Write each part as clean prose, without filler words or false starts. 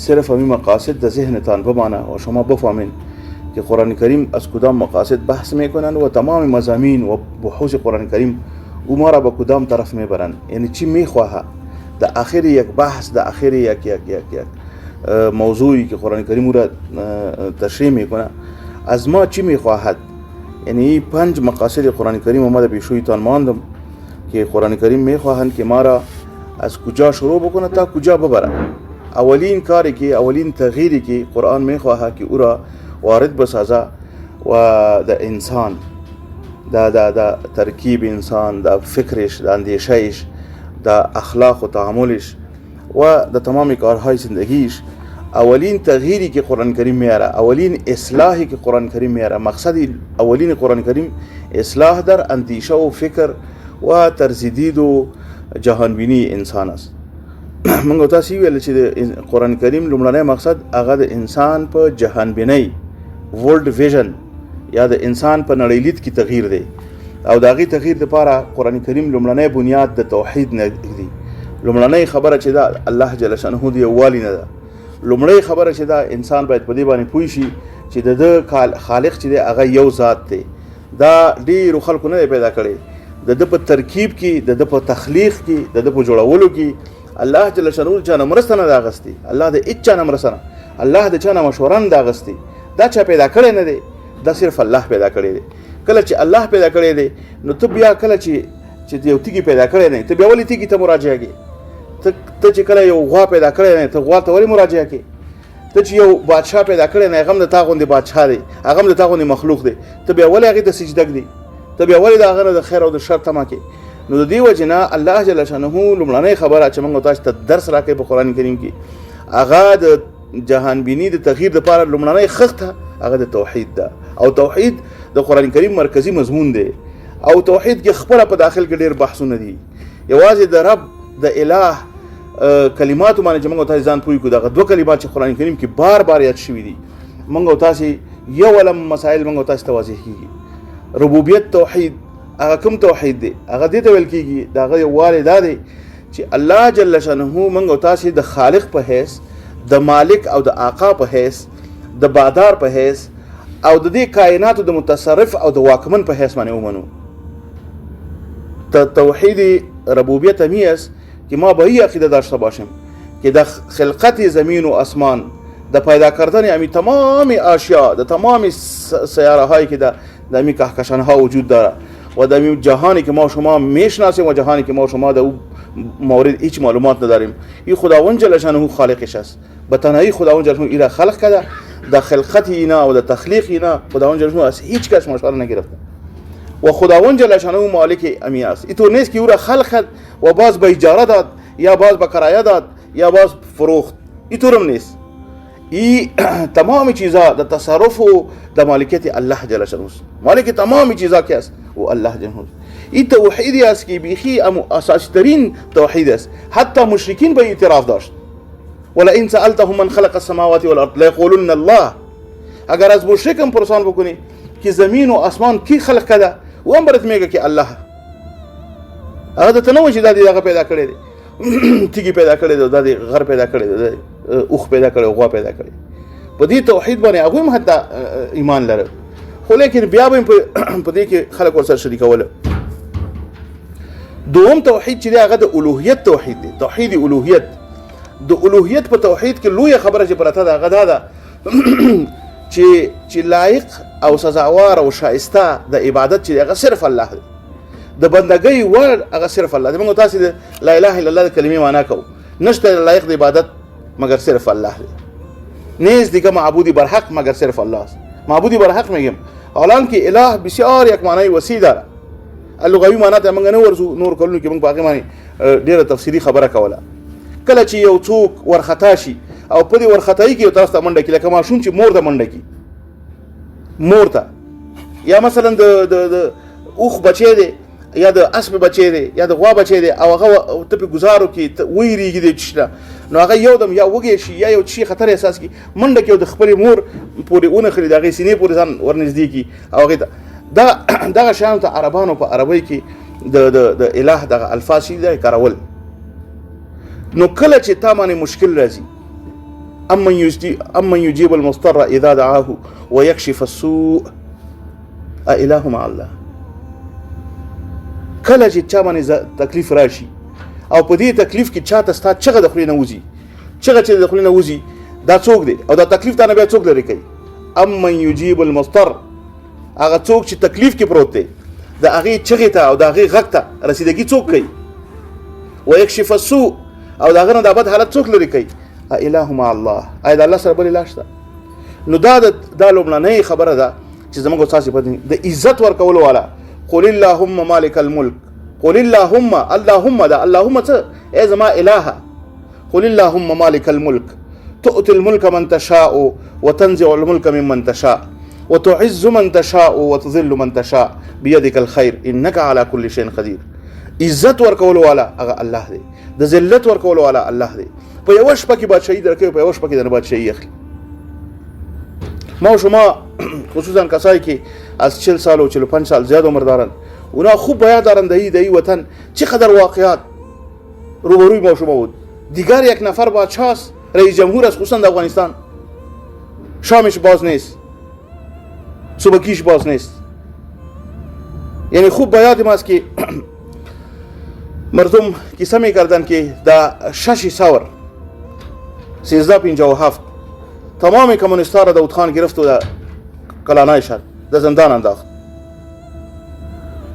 صرف همین مقاصد در ذهنتان بمانه و شما بفهمین که قرآن کریم از کدام مقاصد بحث میکنن و تمام مضامین و بحوث قرآن کریم او ما را به کدام طرف میبرن. یعنی چی میخواه در آخر یک بحث، در آخر یک موضوعی که قرآن کریم او را تشریح میکنه از ما چی میخواهد. یعنی 5 مقاصد قرآن کریم ما در پیشویتان ماندم که قرآن کریم میخواهند که ما را از کجا شروع بکنه تا کجا ببره. اولین کاری که اولین تغییری که قرآن میخواهد که او را وارد بسازه و در انسان، در ترکیب انسان، در فکرش، در اندیشهش، در اخلاق و تعاملش و در تمام کارهای زندگیش، اولین تغییری که قرآن کریم میاره، اولین اصلاحی که قرآن کریم میاره، مقصد اولین قرآن کریم اصلاح در اندیشه و فکر و ترزیدید و جهانبینی انسان است. منگو تاسی ویل چې قرآن کریم لومړنی مقصد هغه د انسان په جهانبینی، ورلد ویژن یا د انسان په نړیلید کې تغییر دی. او د هغې تغییر لپاره قرآن کریم لومړنی بنیاد د توحید نه دی. لومړنی خبره چې دا الله جل شانه د یووالي نه ده. لومړی خبره چې دا انسان باید په دې باندې پوه شي چې د خالق چې دی هغه یو ذات دی. دا ډېرو خلکو نه دی پیدا کړی. د ده په ترکیب کې، د ده په تخلیق کې، د ده په جوړولو کې الله جل شانه چا نه مرسته نه ده اخیستې. الله د هېچ چا نه مرسته نه، الله د چا نه مشوره نه ده اخیستې. دا چا پیدا کړی نه دی، دا صرف الله پیدا کړی دی. کله چې الله پیدا کړی دی نو ته بیا کله چې یو تیږي پیدا کړی نه، ته بیا ولې تیږي ته مراجعه کوې؟ ته چې کله یو غوا پیدا کړی نه، ته غوا ته ولې مراجعه کوې؟ ته چې یو بادشاه پیدا کړی نه، هغه هم د تا غوندې بادشاه دی، هغه هم د تا غوندې مخلوق دی، ته بیا ولې هغې ته سجده ږدې؟ ته بیا ولې د هغه نه د خیر او د شر تمه کوې؟ نو د دې وجې نه الله جل شانه لومړنۍ خبره چې موږ تاسو ته درس راکوي په قرآن کریم کې، هغه د جهانبیني د تغییر دپاره لومړنۍ خښته هغه د توحید ده. او توحید د قرآن کریم مرکزی مضمون دی. او توحید کې خپله په داخل کې ډېر بحثونه دي. یوازې د رب د اله کلماتو باندې چې موږ تاسو ځان پوه کړو، دغه 2 کلمات چې قرآن کریم کې بار بار یاد شوي دي، موږ تاسو یو علم مسائل موږ تاسو ته واضح کېږي. ربوبیت توحید هغه کوم توحید دی؟ هغه دې ته ویل کېږي د هغه یووالی دا دی چې الله جل شانه موږ تاسو د خالق په حیث، د مالک او د آقا په حیث، د بادار په حیث او د دې کائناتو د متصرف او د واکمن په حیث باندې ومنو. توحید ربوبیت همی است که ما به این عقیده داشته باشیم که در خلقت زمین و آسمان، در پیدا کردن امی تمام اشیا، در تمام سیاره هایی که در امی کهکشان ها وجود داره و در امی جهانی که ما شما میشناسیم و جهانی که ما شما در او مورد هیچ معلومات نداریم، این خداوند جل شانه خالقش است. به تنهایی خداوند جل شانه اینا خلق کرده. در خلقت اینا و در تخلیق اینا خداوند جل شانه از هیچ کس مشوره نگرفته و خداوند جل شانه مالک امی است. اینطور نیست که او را خلق کرد و باز به اجاره داد یا باز به کرایه داد یا باز فروخت. اینطور هم نیست. این تمام چیزا در تصرف و در مالکیت الله جل شانه است. مالک تمام چیزا کی است؟ و الله جل شانه. این توحیدی است که بیخی اساسی ترین توحید است. حتی مشرکین به اعتراف داشت. ولئن سألتهم من خلق السماوات والارض ليقولن الله. اگر از مشرکم پرسان بکنی که زمین و آسمان کی خلق کرده، و هم برات میگه که الله. هغه ته نو چې د دې هغه پیدا کړی دی، تیږي پیدا کړی دی، د غر پیدا کړی دی، اوخ پیدا کړی، غوا پیدا کړی. په دې توحید باندې هغه هم حتی ایمان لري، خو لیکن بیا به په دې کې خلک ورسره شریکول. دوم توحید چې دی هغه د الوهیت توحید دی، توحید الوهیت. د الوهیت په توحید کې لوی خبره چې پرته ده هغه ده چې لایق او سزاوار او شایسته د عبادت چې هغه صرف الله دی. د بندګۍ وړ هغه صرف الله دی. موږ تاسو د لا اله الا الله د کلمې معنا کوو. نشته لایق د عبادت مگر صرف الله دی. نیست دیگه معبودی برحق مگر صرف الله است. معبودی برحق میگیم حالانکه اله بسیار یک معنی وسیع داره. لغوي معنا ته موږ نه ورزو، نور کلونو کې موږ په هغه باندې ډیره تفصیلی خبره کوله. کله چې یو څوک ورخطا شي او په دې ورخطایي کې تاسو ته منډه کې لکه ماشوم چې مور ته منډه کې، مور ته یا مثلا د اوخ بچی دی یا د اسب بچی دی یا د غوا بچی دی او هغه ته په گزارو کې ویریږي د چشنه، نو هغه یو دم یا وږي شي یا یو شي خطر احساس کی منډه کې د خپل مور پورې اون خري دغه سینې پورې ځان ورنږدې کی او هغه دغه شان ته عربانو په عربی کې د الہ دغه الفاظ شي دی کارول. نو کله چې تا باندې مشکل راځي امن يجيب المضطر اذا دعاه ويكشف السوء اله مع الله. کله چې چا باندې تکلیف راشي او په دې تکلیف کې چاته ستا چغه د خولې نه وځي، چغه چې د خولې نه وځي دا څوک دی او دا تکلیف ته نه بیا څوک لري کوي؟ امن يجيب المضطر، هغه څوک چې تکلیف کې پروت دی د هغې چغې ته او د هغې غږ ته رسیدګي څوک کوي؟ ويكشف السوء، او د هغه نه د بد حالت څوک لري کوي؟ اله مع الله، آیا د الله سره بل اله شته؟ نو دا لومړنۍ خبره ده چې زموږ استاد په د عزت ورکولو والا قل اللهم مالک الملک، قل اللهم دا اللهم څه ای زما الهه، قل اللهم مالک الملک تؤتي الملك من تشاء وتنزع الملك ممن تشاء وتعز من تشاء وتذل من تشاء بيدك الخير انك على كل شيء قدير. عزت ورکولو والا هغه الله دی، د ذلت ورکولو والا الله دی. په یو شپه کې بادشاہي درکوي، په یو شپه کې د بادشاہي اخلي. ما شما خصوصا کسایی که از 40 سال و 45 سال زیاد عمر دارن، اونا خوب باید دارن دهی وطن چقدر واقعات روبروی ما شما بود. دیگر یک نفر بادشاه است، رئیس جمهور است، خصوصا در افغانستان شامش باز نیست، صبحگیش باز نیست. یعنی خوب باید ماست که مردم کیسه میکردن که در 6 سور 1357 تمام کمونیستا را داود خان گرفت و در کلانای شد، در زندان انداخت.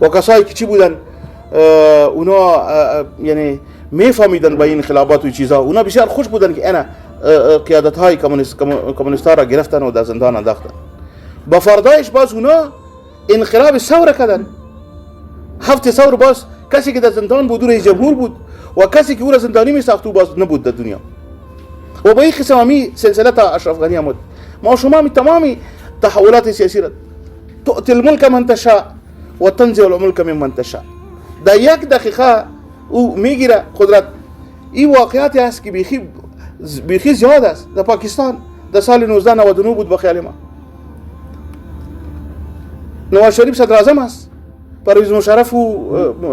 و کسایی که چی بودن اونا یعنی میفهمیدن با این انقلابات و چیزا، اونا بسیار خوش بودن که اینا قیادت های کمونیستا را گرفتن و در زندان انداختن. با فردایش باز اونا انقلاب ثور کردن. 7 ثور باز کسی که در زندان بود رئیس جمهور بود و کسی که او را زندانی می ساخت باز نبود در دنیا. و با این قسم همی سلسله تا اشرف غنی آمد. ما شما می تمامی تحولات سیاسی را تؤتی الملک من تشاء و تنزع الملک ممن تشاء. در 1 دقیقه او میگیره قدرت. این واقعیتی است که بیخی زیاد است. در پاکستان در سال 1999 بود به خیال ما. نواز شریف صدر اعظم است، پرویز مشرف و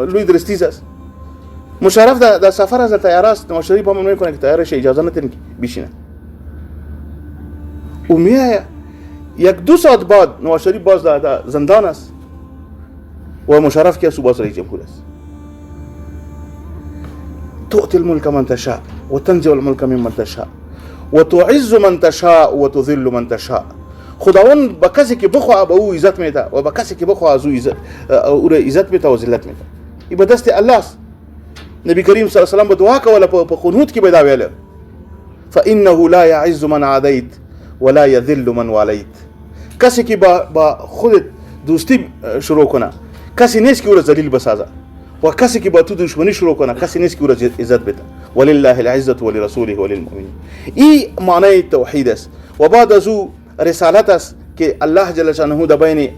لوی درستیز است. مشرف در سفر از طیاره است، نواز شریف هم میکنه که طیارش اجازه ندین که بشینه. او میایه 1-2 ساعت بعد نواز شریف باز در زندان است و مشرف که باز رئیس جمهور است. تؤتي الملك من تشاء وتنزع الملك ممن تشاء وتعز من تشاء وتذل من تشاء. خداوند با کسی که بخواه به او عزت میده و با کسی که بخواه از او عزت میده و ذلت میده. این به دست الله است. نبی کریم صلی الله علیه و سلم به دعا کوله په قنوت کې به دا ویل فانه لا يعز من عاديت ولا يذل من واليت. کسی که با خودت دوستی شروع کنه کسی نیست که او را ذلیل بسازه و کسی که با تو دشمنی شروع کنه کسی نیست که او را عزت بده. ولله العزة ولرسوله وللمؤمنین. این معنی توحید است و بعد از او رسالت است که الله جل شانه در بین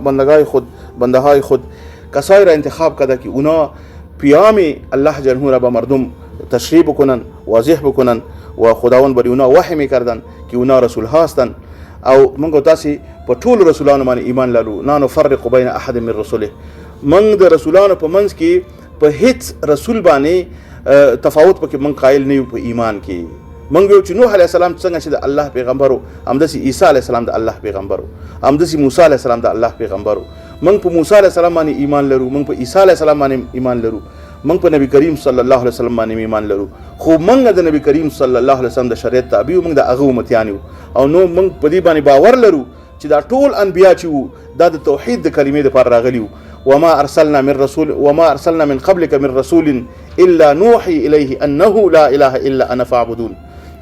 بنده های خود کسایی را انتخاب کرده که اونا پیام الله جل را به مردم تشریح بکنن، واضح بکنن و خداوند بر اونا وحی میکردن که اونا رسول هستند. او موږ تاسو په ټول رسولانو باندې ایمان لرو، نه نفرق بین احد من رسوله. موږ د رسولانو په منځ کې په هیڅ رسول باندې تفاوت پکې موږ قائل نه یو په ایمان کې. موږ یو چې نوح علیه السلام څنګه چې د الله پیغمبرو، همداسې عیسی علیه السلام د الله پیغمبرو، همداسې موسی علیه السلام د الله پیغمبرو. موږ په موسی علیه السلام باندې ایمان لرو، موږ په عیسی علیه السلام باندې ایمان لرو، موږ په نبی کریم صلی الله علیه وسلم باندې ایمان لرو. خو موږ د نبی کریم صلی الله علیه وسلم د شریعت تابع یو، موږ د هغه امتیان یو او نو موږ په دې باندې باور لرو چې دا ټول انبیا چې وو دا د توحید د کلمې لپاره راغلي وو. وما ارسلنا من قبلك من رسول الا نوحي اليه انه لا اله الا انا فاعبدون.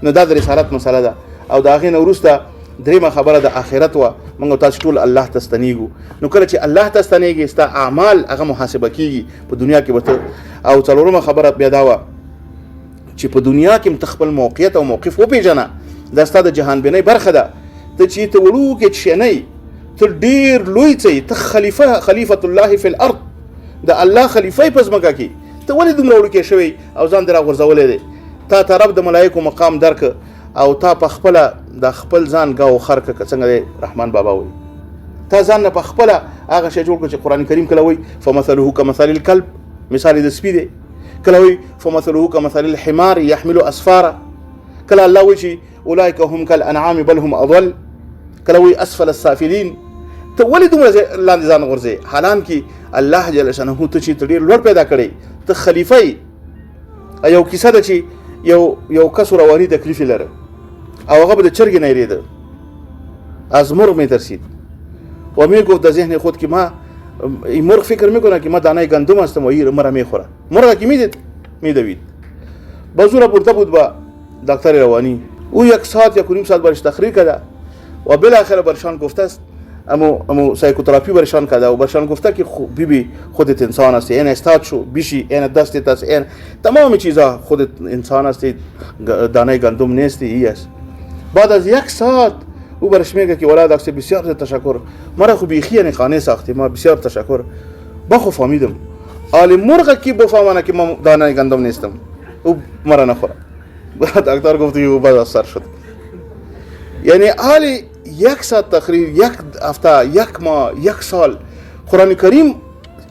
نو دا د رسالت مسله ده او دا غي وروسته دریمه خبره د اخرت و موږ تاسو ټول الله تستنیږو. نو کله چې الله تستنیږي ستا اعمال هغه محاسبه کیږي په دنیا کې وته. او څلورمه خبره بیا دا و چې په دنیا کې متخپل موقعیت او موقف وپیژنه. دا ستاسو د جهان بیني برخه ده. ته چې ته وړو کې چې نه ته ډیر لوی ته خلیفۃ الله فی الارض، د الله خلیفہ په ځمکه کې ته ولې دومره وړو کې شوی او ځان درا غورځولې دي. تا رب د ملائکو مقام درک او تا په خپل د خپل ځان گاو خرک څنګه رحمان بابا وي. تا ځان په خپل هغه شی جوړ کړ چې قران کریم کله وي فمثله كمثل الكلب، مثال د سپی دی. کله وي فمثله كمثل الحمار يحمل اسفارا، کله الله وایي چې اولئک هم کالانعام بل هم اضل، کله وایي اسفل السافلین. ته ولې دومره لاندې ځان غورځې؟ حالانکه الله جل شانه ته چې ته ډېر لوړ پیدا کړی، ته خلیفه یې. یو کیسه ده چې یو کس رواني تکلیف لره او هغه به د چرګې نه یریده. از مرغ می ترسید و می گفت در ذهن خود که ما مرغ فکر میکنه که ما دانه گندم هستم و این مرا میخوره. مرغ که میدید میدوید. بازور برده بود با دکتر روانی. او 1 ساعت یا نیم ساعت برش تقریر کرده و بالاخره برشان گفته است، امو سایکوتراپی برشان کرده و برشان گفته که بی خودت انسان هستی، این استاد شو بیشی، این دستت است، این تمام چیزا خودت انسان هستی، دانه گندم نیستی. ای است. بعد از 1 ساعت او برش میگه که ولاد اکس بسیار تشکر، مرا خو بیخی یعنی خانه ساختی، ما بسیار تشکر. با خو فهمیدم آل مرغ کی بفهمانه که ما دانه گندم نیستم، او مرا نخوره. دکتر گفت او باز سر شد. یعنی آل 1 ساعت تقریر، 1 هفته، 1 ماه، 1 سال قرآن کریم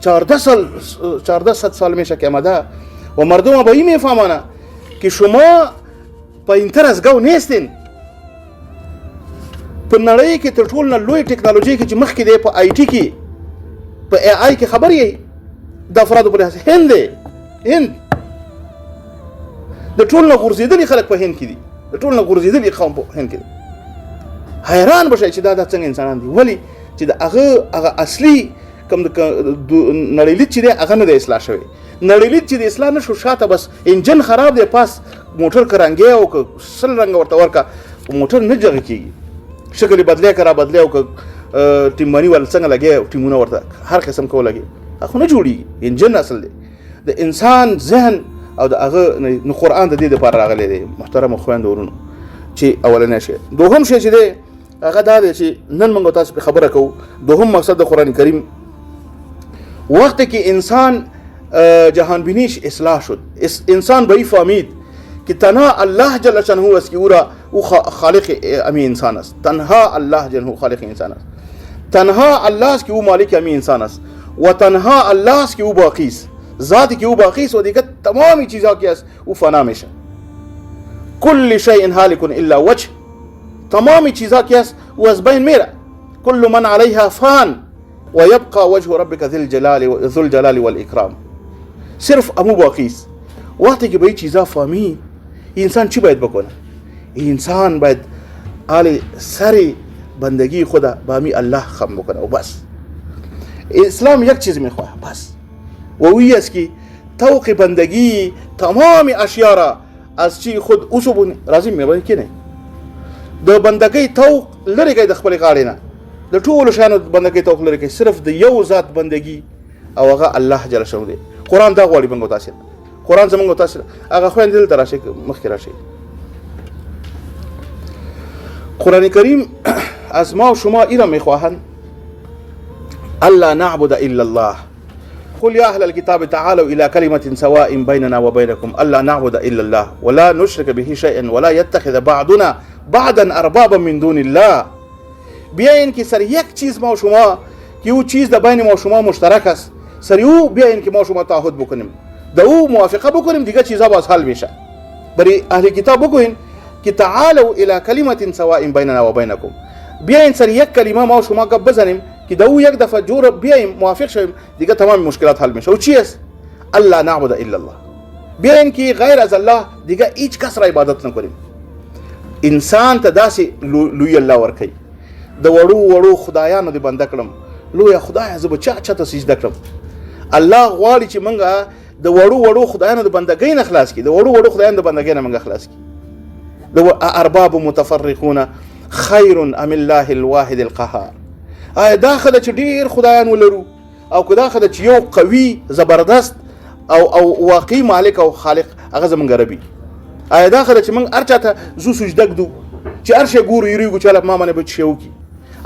1400 سال میشه که آمده و مردم با این میفهمانه که شما پایینتر از گاو نیستین. په نړۍ کې تر ټولو لوی ټکنالوژي کې چې مخکې دی په آی ټي کې، په ای آی کې خبر یې د افرادو په لحاظ هند دی. هند د ټولو غورځېدلي خلک په هند کې دي، د ټولو غورځېدلي قوم په هند کې دي. حیران بشئ چې دا څنګه انسانان دي. ولې چې د هغه اصلي کوم نړۍ چې دی هغه نه دی اصلاح شوی. نړۍ چې د اصلاح نه شو، شاته بس انجن خراب دی، پاس موټر کرانګي او که سل رنګ ورته ورکا موټر نه جګ کېږي، شکل بدلې کرا بدلې او که ټیمانی ول څنګه لګي ټیمونه ورته هر قسم کو لګي، خو نه جوړي. انجن اصل دی د انسان ذهن او د هغه نو قرآن د دې لپاره راغلی دی. محترم خويندو ورونو چې اولنې شی دوهم شی چې دی هغه دا دی چې نن موږ تاسو په خبره کوو. دوهم مقصد د قرآن کریم وقت کې انسان جهان بینیش اصلاح شد، انسان به فهمید که تنها الله جل شانه است که او خالق امی انسان است. تنها الله جل خالق انسان است. تنها الله است که او مالک امی انسان است و تنها الله است که او باقی است. ذاتی که او باقی است و دیگه تمامی چیزا که است او فنا میشه. کل شیء هالک الا وجه، تمامی چیزا که است او از بین میره. کل من علیها فان و یبقى وجه ربک ذو الجلال والاکرام. صرف امو باقی است. وقتی که به این چیزا فهمی انسان چی باید بکنه؟ انسان باید آل سر بندگی خدا با می الله خم بکنه و بس. اسلام یک چیز میخواه بس، و اوی است که توق بندگی تمام اشیاء را از چی خود اوسو راضی میبینی که نه. د بندگی توق لری که د خپل غاړې نه، د ټولو شانو بندگی توق لری که صرف د یو ذات بندگی او هغه الله جل شانه دی. قرآن دا غواړي موږ تاسو، قرآن زموږ تاسو هغه خو اندل تراشه مخکې راشي. قرآن کریم از ما و شما ایرا میخواهند الا نعبد الا الله. قل يا اهل الكتاب تعالوا الى كلمه سواء بيننا وبينكم الا نعبد الا الله ولا نشرك به شيئا ولا يتخذ بعضنا بعضا اربابا من دون الله. بیاین که سر یک چیز ما و شما که او چیز در بین ما و شما مشترک است، سر او بیاین که ما و شما تعهد بکنیم، در او موافقه بکنیم، دیگه چیزا باز حل میشه. برای اهل کتاب بگوین که تعالوا الى كلمه سواء بيننا وبينكم، بیاین سر یک کلمه ما و شما گپ بزنیم که در او یک دفعه جور بیایم موافق شویم، دیگه تمام مشکلات حل میشه. او چی است؟ الله نعبد الا الله. بیاین که غیر از الله دیگه هیچ کس را عبادت نکنیم. انسان ته داسې لوی الله ورکړي، د وړو خدایانو دې بنده کړم، لوی خدای زه به چا ته سجده کړم. الله غواړي چې موږ د وړو خدایانو د بندګۍ نه خلاص کړي، د وړو خدایانو د بندګۍ نه موږ خلاص کړي. د ارباب متفرقون خیر ام الله الواحد القهار. آیا دا خدای چې ډیر خدایان ولرو او که دا خدای چې یو قوي زبردست او واقعي مالک او خالق هغه زمونږ ربي؟ آیا دا خدای چې موږ هر چاته زو سجده کړو چې هر شی ګورو یریږو چې الله ما باندې به شی وکړي،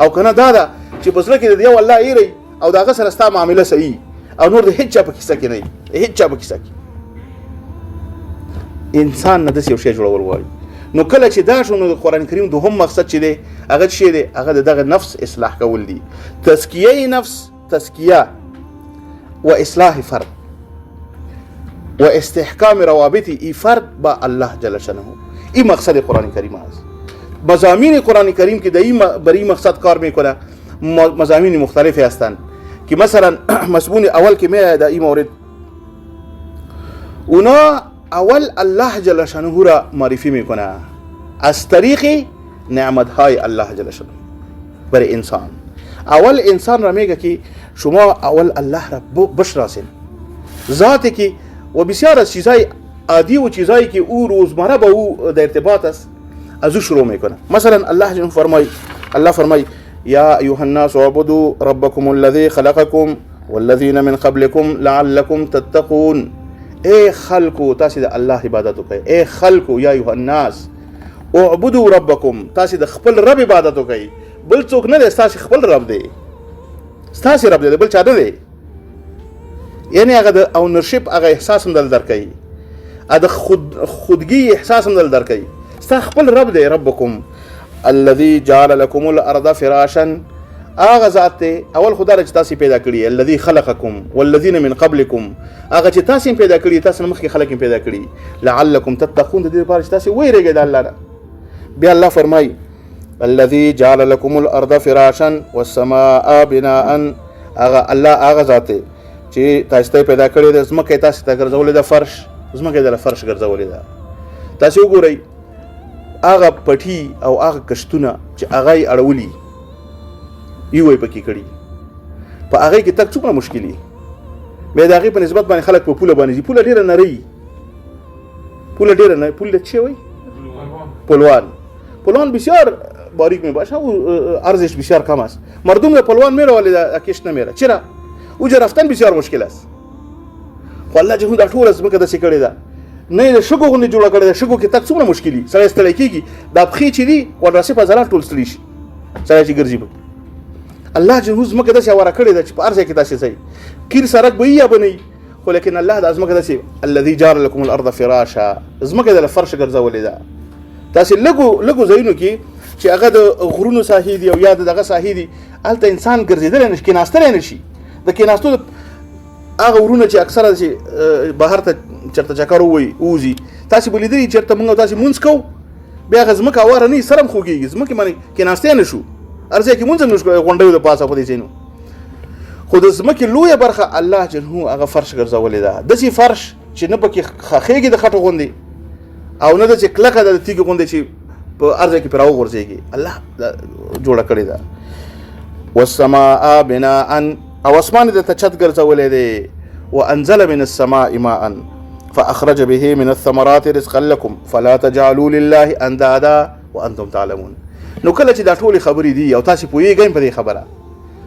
او کنه دا چې په زړه کې د یو الله یری او دا هغه سره ستا معامله صحیح او نور د هیڅ چا په کیسه کې نه، هیڅ چا په کیسه کې انسان نه داسې یو شی جوړول غواړي. نو کله چې دا شو نو د قرآن کریم دوهم مقصد چې دی هغه څه دی؟ هغه دغه نفس اصلاح کول دي. تزکیه نفس، تزکیه و اصلاح فرد و استحکام روابط ای فرد با الله جل شانه. این مقصد قرآن کریم است. مضامین قرآن کریم که در این مقصد کار میکنه مضامین مختلفی هستند که مثلا مضمون اول که میاد در این مورد اونا اول الله جل شانه را معرفی میکنه از طریق نعمتهای الله جل شانه برای انسان. اول انسان را میگه که شما اول الله را بشناسین، ذاتی که و بسیار از چیزهای عادی و چیزهایی که او روزمره با او در ارتباط است از او شروع میکنه. مثلا الله فرمای یا ایها الناس اعبدوا ربکم الذی خلقکم والذین من قبلکم لعلکم تتقون. ای خلقو تاسو د الله عبادت وکړئ. ای خلقو یا ایها الناس اعبدوا ربکم تاسو د خپل رب عبادت وکړئ. بل څوک نه دی، تاسو خپل رب دی، تاسو رب دی، بل چا نه دی. یعنی هغه د اونرشپ هغه احساس هم دل درکوي، هغه د خودګي احساس هم دل درکوي. تاسو خپل رب دی. ربکم الذي جعل لكم الارض فراشا، هغه ذات دی اول خدای چې تاسو پیدا کړی، الذي خلقکم والذین من قبلکم، هغه چې تاسو پیدا کړی، تاسو مخکې خلک پیدا کړی، لعلکم تتقون، د دې لپاره چې تاسو ویریږئ د الله نه. بیا الله فرمای الذي جعل لكم الارض فراشا والسماء بناء، هغه ذات چې تاسو پیدا کړی د زمکه تاسو ته ګرځولې د فرش، زمکه د فرش ګرځولې ده. تاسو وګورئ هغه پټي او هغه کشتونه چې هغه یې اړولي یوې پکې کړي، په هغه کې تک څومره مشکلي به د هغې په نسبت باندې خلک په پوله باندې ځي. پوله ډېره نرۍ، پوله ډېره نرۍ، پوله څه وایي؟ پلوان بسیار باریک میباشه و ارزش بسیار کم است. مردم در پلوان میره ولی در کشت نمیره. چرا؟ اوجا رفتن بسیار مشکل است. خو الله جهون در ټول ځمکه داسې کړې ده، نه د شګو غوندې جوړه کړې ده. شګو کې تک څومره مشکلي، سړی ستړی کېږي، دا پښې چې دي وراسې په ځلا ټول ستړي شي سړی چې ګرځي. الله جهون ځمکه داسې هواره کړې ده چې په هر ځای کې داسې ځای قیر سړک به یا به نه وي، خو لیکن الله د ځمکه داسې الذي جعل لكم الارض فراشا، ځمکه د فرش ګرځولې ده. تاسو لګو ځایونو کې چې هغه د غرونو ساحې دي او یا دغه ساحې دي، هلته انسان ګرځېدلی نشي، کېناستلی نشي. د کېناستو هغه غرونه چې اکثره چې بهر ته چېرته چکر ووځي، تاسې به لیدلي چېرته موږ او تاسې مونځ کوو، بیا هغه ځمکه هواره نه وي، سر هم خوږېږي، ځمکې باندې کېناستی نه شو، هر ځای کې مونځ هم نه شو غونډیو د پاسه په دې ځایونو. خو د ځمکې لویه برخه الله جل هغه فرش ګرځولې ده، داسې فرش چې نه پکې خښېږي د خټو غوندې او نه د چې کلکه د تیږې غوندې چې په هر ځای کې پرې راوغورځېږي. الله جوړه کړې ده. والسماء بناء، او اسمان د ته چت ګرځولې دی. وانزل من السماء ماء فاخرج به من الثمرات رزقا لكم فلا تجعلوا لله اندادا وانتم تعلمون. نو کله چې دا ټولې خبرې دي او تاسو پوهیږئ په دې خبره،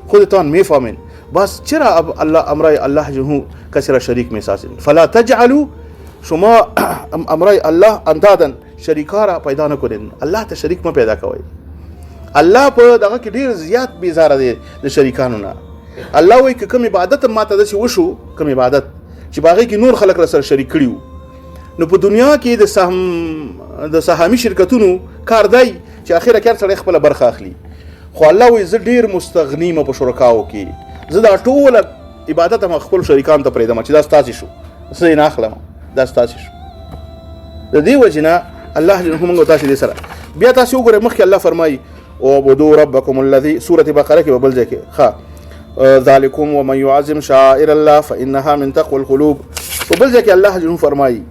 خودتان میفهمین بس چرا الله امرای الله جهو کسی را شریک میسازین. فلا تجعلوا، شما امرای الله اندادن شریکا را پیدا نکنین، الله ته شریک ما پیدا کوئ. الله په دغه کې ډیر زیات بیزاره دی د شریکانو نه. الله وایي که کوم عبادت ما ته داسې وشو، کوم عبادت چې باغې کې نور خلک را سره شریک کړي وو، نو په دنیا کې د سهامي شرکتونو کار دی چې اخره کار سړی خپله برخه اخلي. خو الله وایي زه ډیر مستغنیم په شرکاو کې، زه دا ټوله عبادت هم خپل شریکانو ته پرېږدم چې دا ستاسې شو، زه یې نه اخلم، دا ستاسې شو. د دې وجې نه الله جل موږ تاسو دې سره بیا تاسو وګورئ مخکې الله فرمایي اعبدوا ربکم الذي، سورة بقره کې په بل ځای کې ذلكم ومن يعظم شعائر الله فإنها من تقوى القلوب. په بل ځای کې الله جل فرمایي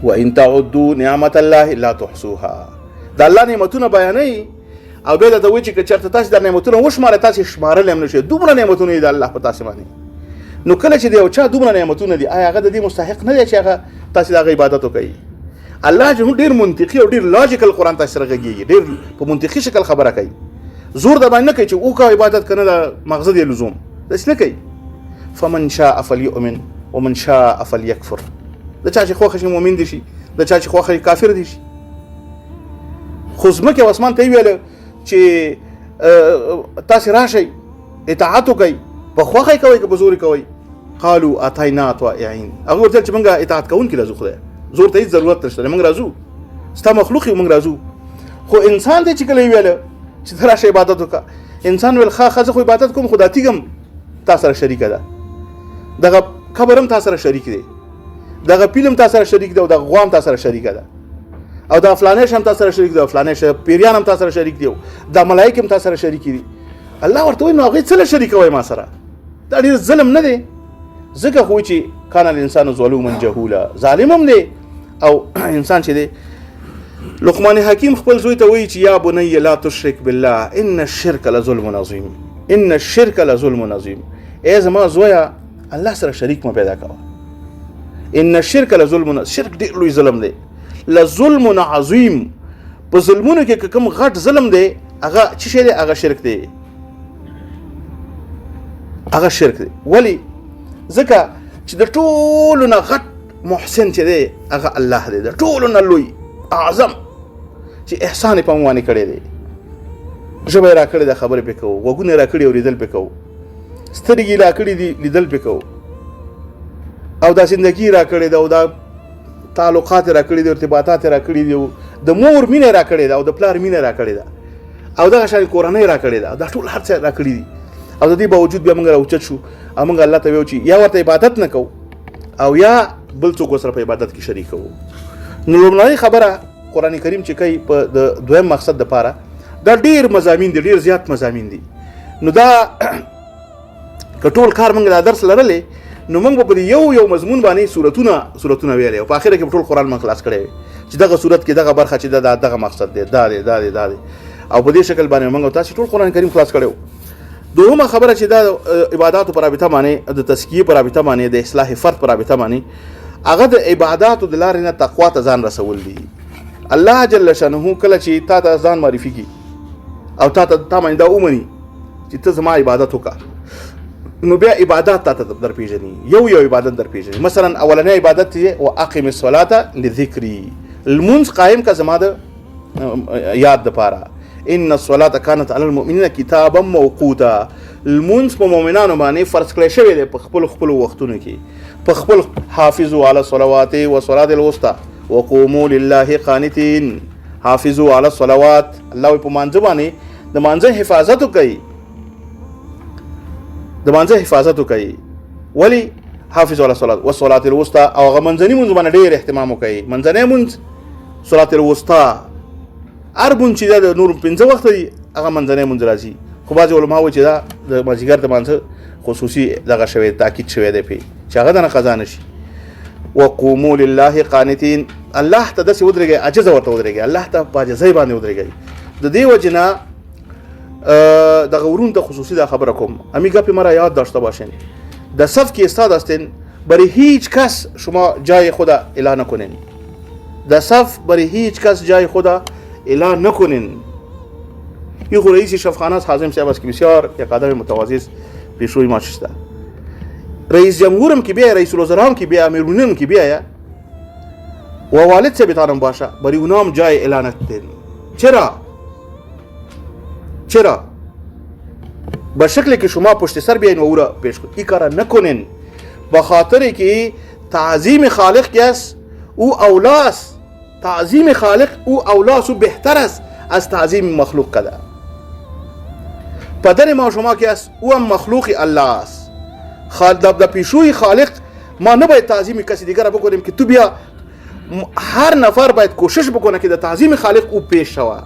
وإن تعدوا نعمة الله لا تحصوها. دا الله نعمتونه بیانوي او بیا درته وایي چې که چېرته تاسو دا نعمتونه وشمارئ، تاسې شمارلی هم نه شئ. دومره نعمتونه دي د الله په تاسې باندې. نو کله چې د یو چا دومره نعمتونه دي، آیا هغه د دې مستحق نه دی چې هغه تاسې د هغه عبادت وکړئ؟ الله جهون ډېر منطقي او ډېر لاجیکل قرآن تاسې سره غږېږي، ډېر په منطقي شکل خبره کوي. زور د باندې نه کوي چې وکړه عبادت که نه د مغزه دی لزوم، داسې نه کوي. فمن شاء فلیؤمن ومن شاء فلیکفر. د چا چې خوښه شي مؤمن دي شي، د چا چې خوښه شي کافر دي شي. خو ځمکې او اسمان ته یې ویله چې تاسې راشئ اطاعت وکئ، په خوښه یې کوئ که په زور یې کوئ. قالوا اتینا طائعین، هغه ورته چې موږ اطاعت کوونکي راځو، خدای زور ته هېڅ ضرورت نشته، موږ راځو، ستا مخلوق یو، موږ راځو. خو انسان دی چې کله یې ویله چې ته راشه عبادت وکړه، انسان ویل ښه زه خو عبادت کوم، خو دا تیږه هم تا سره شریکه ده، دغه قبر هم تا سره شریک دی، دغه پیل هم تا سره شریک دی او دغه غوا هم تا سره شریکه ده. او دا فلانه هم تاسو سره شریک دی، فلانه شه پیریان هم تاسو سره شریک دی، دا ملائکه هم تاسو سره شریک دي. الله ورته وایي نو هغه څه شریک وای ما سره؟ دا ډیر ظلم نه دی. ځکه خو چې کان الانسان ظلوما جهولا، ظالم هم دی. او انسان چې دی لقمان حکیم خپل زوی ته وایي چې یا بني لا تشرک بالله ان الشرك لظلم عظیم، ان الشرك لظلم عظیم. ای زما زویا الله سره شریک مو پیدا کوه. ان الشرك لظلم، شرک ډیر لوی ظلم دی. لظلم عظیم، په ظلمونو کې کوم غټ ظلم دی هغه چې شی دی هغه شرک دی، هغه شرک دی. ولی ځکه چې د ټولو نه غټ محسن چې دی هغه الله دی، د ټولو نه لوی اعظم چې احسان په موږ باندې کړی دی. ژبه را کړې د خبرې پې کوو، غوږونه را کړي اورېدل پې کوو، سترګې را کړي دي لیدل پې کوو، او دا زندګي را کړې ده، او دا تعلقات را کړي دي، ارتباطات را کړي دي، د مور مینه را کړې ده، او د پلار مینه را کړې ده، او دغه شان کورنۍ را کړې ده، دا ټول هر څه را کړي دي. او د دې باوجود بیا موږ راوچت شو او موږ الله ته ویو چې یا ورته عبادت نه کوو او یا بل څوک سره په عبادت کې شریک کوو. نو لومړنۍ خبره قرآن کریم چې کوي په د دویم مقصد دپاره دا ډیر مضامین دي، ډیر زیات مضامین دي. نو دا که ټول کار موږ دا درس لرلې نو موږ به په یو مضمون باندې سورتونه ویلې او په اخره کې ټول قرآن موږ خلاص کړی چې دغه سورت کې دغه برخه چې دغه مقصد دی دا دی او په دې شکل باندې موږ تاسو ټول قرآن کریم خلاص کړو. دویمه خبره چې دا عبادتو پر رابطه باندې، د تزکیه پر رابطه باندې، د اصلاح فرد پر رابطه باندې، هغه د عبادتو د لارې نه تقوا ته ځان رسول دي. الله جل شانه کله چې تا ته ځان معرفي کی او تا باندې دا ومني چې ته زما عبادت وکړه، نو بیا عبادت تا ته در پیژني، یو عبادت در پیژني. مثلا اولنې عبادت دی واقم الصلاه لذکری، المنز قائم کا زما د یاد د پاره. ان الصلاه كانت على المؤمنين كتابا موقوتا، المنز په مؤمنانو باندې فرض کړی شوی دی په خپل وختونو کې، په خپل حافظوا على الصلوات والصلاه الوسطى وقوموا لله قانتين. حافظوا على الصلوات، الله په مانځ باندې د مانځ حفاظت کوي، د مانځ حفاظت کوي. ولی حافظوا على الصلاه والصلاه الوسطى، او هغه منځنی منځ باندې ډیر اهتمام کوي. منځنی منځ صلاه الوسطى اربون چې دا نور 15 وخت دی هغه منځنی منځ راځي، خو بعض علما وایي چې دا د مازیګر د مانځ خصوصي دغه شوی تاکید شوی دی په چې هغه نه خزانه شي. وقوموا لله قانتين، الله ته داسې ودرېږي، عجز ورته ودرېږي، الله ته په عجزۍ باندې ودرېږي. د دې وجه نه دغه ورون ته خصوصی دا خبره کوم، امی گپی مرا یاد داشته باشین در صف که استاد هستین برای هیچ کس شما جای خدا اعلان نکنین، در صف برای هیچ کس جای خدا اعلان نکنین. این رئیس شفخانه است حازم صاحب است که بسیار یک آدم متواضع است، پیشروی ما شسته. رئیس جمهورم که بیاید، رئیس الوزرام که بیاید، امیرالمومنین که بیاید و والد سے بتانم باشه برای اونام جای اعلان نکنین. چرا؟ به شکلی که شما پشت سر بیاین و او را پیش کنید، این کار نکنین، به خاطر که تعظیم خالق که است او اولاست، تعظیم خالق او اولاست و بهتر است از تعظیم مخلوق کده. پدر ما شما که است او هم مخلوق الله است، در پیشوی خالق ما نباید تعظیم کسی دیگر را بکنیم که تو بیا. هر نفر باید کوشش بکنه که در تعظیم خالق او پیش شود،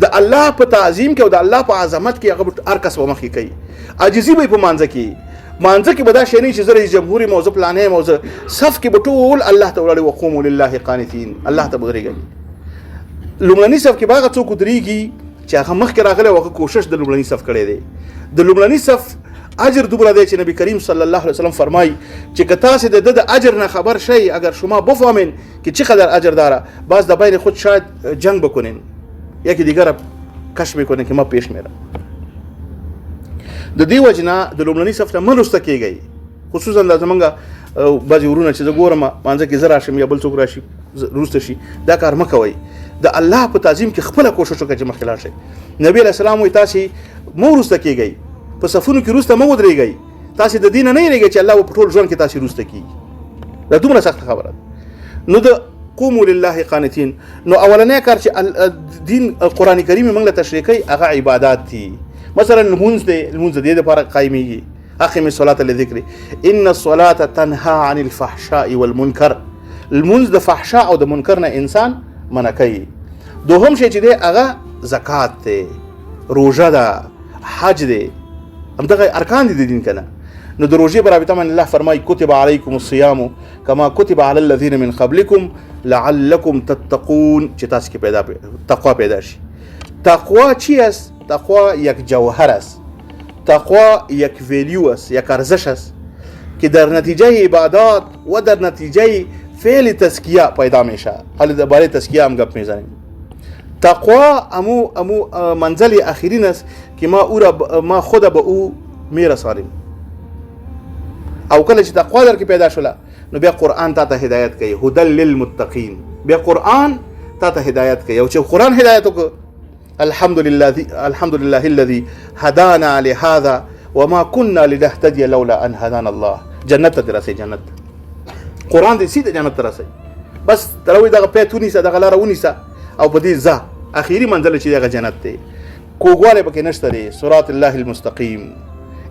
د الله په تعظیم کې او د الله په عظمت کې هغه هر کس به مخکې کوي. عاجزي به په مانځه کې به دا شی نه چې زه رئیس جمهور یم او زه پلانې یم او زه صف کې به ټول الله ته ولاړ وقوموا لله قانتين، الله ته به ودرېږي. لومړني صف کې به هغه څوک ودرېږي چې هغه مخکې راغلی او هغه کوشش د لومړني صف کړی دی. د لومړني صف اجر دومره دی چې نبی کریم صلی الله علیه وسلم فرمایي چې که تاسې د اجر نه خبر شئ، اگر شما بفهمین که چقدر اجر داره، باز در بین خود شاید جنگ بکنین، یکی دیگر کش میکنه که ما پیش میرم. د دې وجه نه د لومړني صف نه مه رسته کېږئ، خصوصا د زمونږ بعضې ورونه چې زه ګورم مانځه کې زه راشم یا بل څوک راشي رسته شي، دا کار مه کوئ. د الله په تعظیم کې خپله کوشش وکړئ چې مخکې لاړ شئ. نبي علیه السلام وایي تاسې مه رسته کېږئ، په صفونو کې رسته مه ودرېږئ، تاسې د دې نه نه یېرېږئ چې الله په ټول ژوند کې تاسې رسته کېږي. دا دومره سخته خبره ده. نو د قوموا لله قانتين، نو اولنې کار چې دین قرآن کریم موږ له تشریح کوي هغه عبادات دي. مثلا لمونځ دی، لمونځ د دې لپاره قایمیږي، اقم الصلاة لذکر ان الصلاة تنهى عن الفحشاء والمنکر. لمونځ د فحشاء او د منکر نه انسان منع کوي. دوهم شی چې دی هغه زکات دی، روژه ده، حج دی، همدغه ارکان دي د دین کنه. نو د روژې په رابطه باندې الله فرمایي کتب علیکم الصیام کما کتب علی الذین من قبلکم لعلکم تتقون، چې تاسو کې تقوا پیدا شي. تقوا چی است؟ تقوا یک جوهر است، تقوا یک ویلیو است، یک ارزش است که در نتیجه عبادات و در نتیجه فعل تزکیه پیدا میشه. حالا درباره تزکیه هم گپ میزنیم. تقوا امو منزل اخرین است که ما خود به او میرسانیم. او کله چې تقوا در کې پیدا شوله نو بیا قرآن تا ته هدایت کوي، هدى للمتقین. بیا قرآن تا ته هدایت کوي، او چې قرآن هدایت وکړي الحمد لله الذي هدانا لهذا وما كنا لنهتدي لولا ان هدانا الله. جنت ته رسي، جنت قرآن دې سیده جنت ته رسي. بس تروي دغه پیتونی سره دغه لار ونیسه او په دې ځه اخیری منزل چې دغه جنت دی. کوګواله پکې نشته دی. صراط الله المستقیم،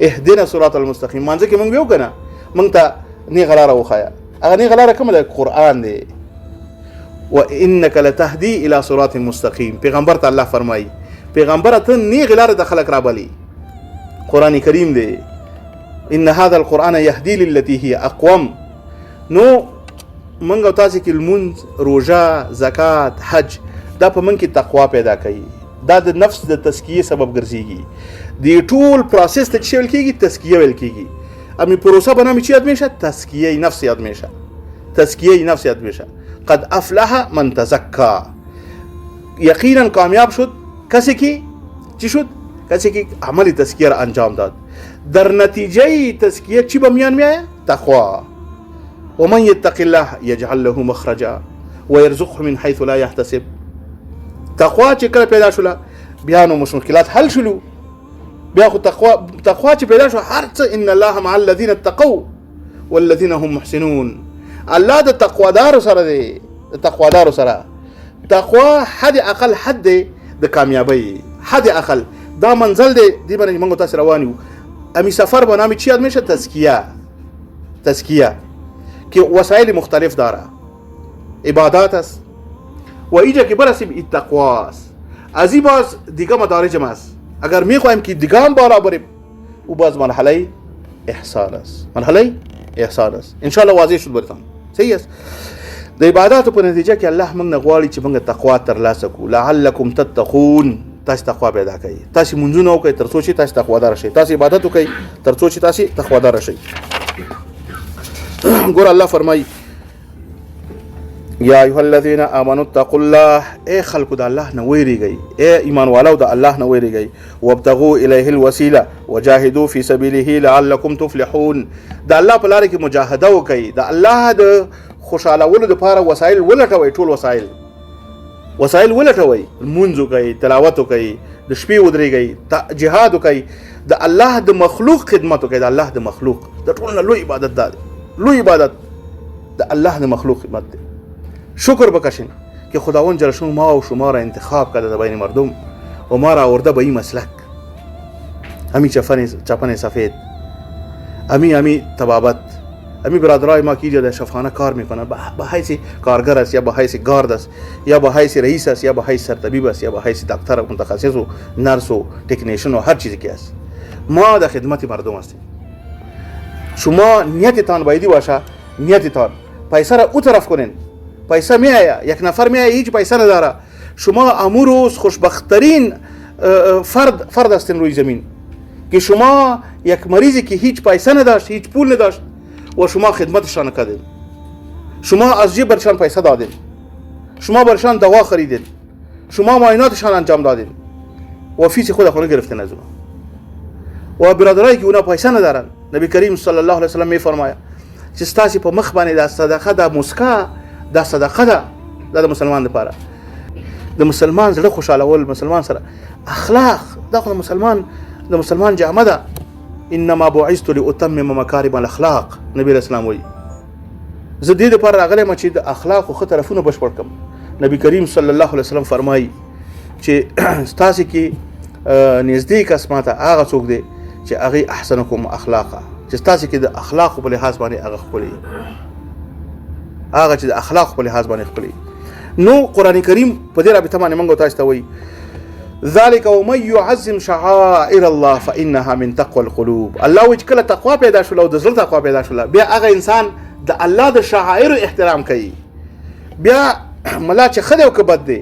اهدنا صراط المستقیم. مانځه کې مونږ یو کنه، مونږ ته نیغه لار وخایا. هغه نیغه لار کومه ده؟ قرآن دی. وانك لتهدي الى صراط مستقیم. پیغمبر ته الله فرمایي پیغمبر ته نیغه لار د خلق را بلی. قرآن کریم دی. ان هذا القرآن يهدي للتي هي اقوم. نو منګ تاسو کې المنز، روژه، زکات، حج دا په من کې تقوا پیدا کوي. دا د نفس د تزکیه سبب ګرځيږي. دی ټول پروسس ته چې ویل کېږي تزکیه ویل کېږي. امی پروسه بنامي چې یاد میشه تزکیه نفس یاد میشه، تزکیه نفس یاد میشه. قد افلح من تزکا. یقینا کامیاب شد کسی که چی شد؟ کسی که عملی تزکیه را انجام داد. در نتیجه تزکیه چی به میان میآید؟ تقوا. ومن يتق الله يجعل له مخرجا ويرزقه من حيث لا يحتسب. تقوا چې کله پیدا شوله بیا نو مشکلات حل شلو. بیا خو تقوا چې پیدا شو هر څه. ان الله مع الذين اتقوا والذين هم محسنون. الله د تقوادار سره دی، د تقوادار سره. تقوا حد اقل حد د کامیابی، حد اقل دا منزل دی. دی باندې موږ تاسو روان یو. امی سفر باندې چې یاد میشه تزکیه. تزکیه که وسایل مختلف داره، عبادات است و اینجا که برسیم التقوا است. از این باز دیگه مدارج است. اگر میخوایم که دیگه هم بالا بریم او باز مرحله احسان است، مرحله احسان است. ان شاء الله واضح شد برتان. صحیح است. د عبادت په نتیجه کې الله موږ نه غواړي چې موږ تقوا ترلاسه کړو. لعلکم تتقون. تاسو تقوا پیدا کړئ، تاسو منځونه وکړئ تر څو چې تاسو تقوادار شئ، تاسو عبادت وکړئ تر څو چې تاسو تقوادار شئ. ګور الله فرمای یا ایها الذین آمنوا اتقوا الله. اے خلق د الله نه ویریږئ، اے ایمان والو د الله نه ویریږئ. وابتغوا الیه الوسیله وجاهدوا فی سبیله لعلکم تفلحون. د الله په لار کې مجاهده وکړئ، د الله د خوشالولو لپاره وسایل ولټوئ. ټول وسایل ولټوئ. منځ وکړئ، تلاوت وکړئ، د شپې ودرېږئ، جهاد وکړئ، د الله د مخلوق خدمت وکړئ. د الله د مخلوق د ټول نه لوی عبادت ده. لوی عبادت د الله د مخلوق خدمت ده. شکر بکشین که خداوند جل شانه ما و شما را انتخاب کرده در بین مردم و ما را آورده به این مسلک. همی چپن سفید، همی طبابت، همی برادرای ما که در شفاخانه کار میکنن به حیث کارگر است یا به حیث گارد است یا به حیث رئیس است یا به حیث سرطبیب است یا به حیث دکتر متخصص و نرس و تکنیشن و هر چیزی که است. ما در خدمت مردم هستیم. شما نیتتان بایدی باشه، نیتتان پیسه را او طرف کنین. پیسه میآید، یک نفر میآید هیچ پیسه نداره. شما امروز خوشبختترین فرد هستین روی زمین که شما یک مریضی که هیچ پیسه نداشت، هیچ پول نداشت و شما خدمتشان کردین. شما از جیب برشان پیسه دادین، شما برشان دوا خریدین، شما معایناتشان انجام دادین و فیس خود خونه گرفتین از اون. و برادرایی که اونا پیسه ندارن، نبی کریم صلی الله علیه و سلم میفرماید چې ستاسو په مخ باندې د صدقه د مسکا د صدقه ده د مسلمان لپاره. د مسلمان زړه خوشاله ول، مسلمان سره اخلاق دا خو د مسلمان جامه ده. انما بعثت لاتمم مکارم الاخلاق. نبی اسلام وایي زه دې لپاره راغلی چې د اخلاق خو طرفونه بشپړ کړم. نبی کریم صلی الله علیه وسلم فرمایي چې ستاسو کې نزدیک اسماته هغه څوک دی چې هغه احسنکم اخلاقا، چې تاسو کې د اخلاق په لحاظ باندې هغه خپلې، هغه چې د اخلاق په لحاظ باندې خپلې. نو قران کریم په دې رابطه باندې موږ تاسو ته وایي ذلك ومن يعظم شعائر الله فانها من تقوى القلوب. الله وجه کله تقوا پیدا شول او د زړه تقوا پیدا شول بیا هغه انسان د الله د شعائر احترام کوي. بیا ملا چې خدای او کبد دی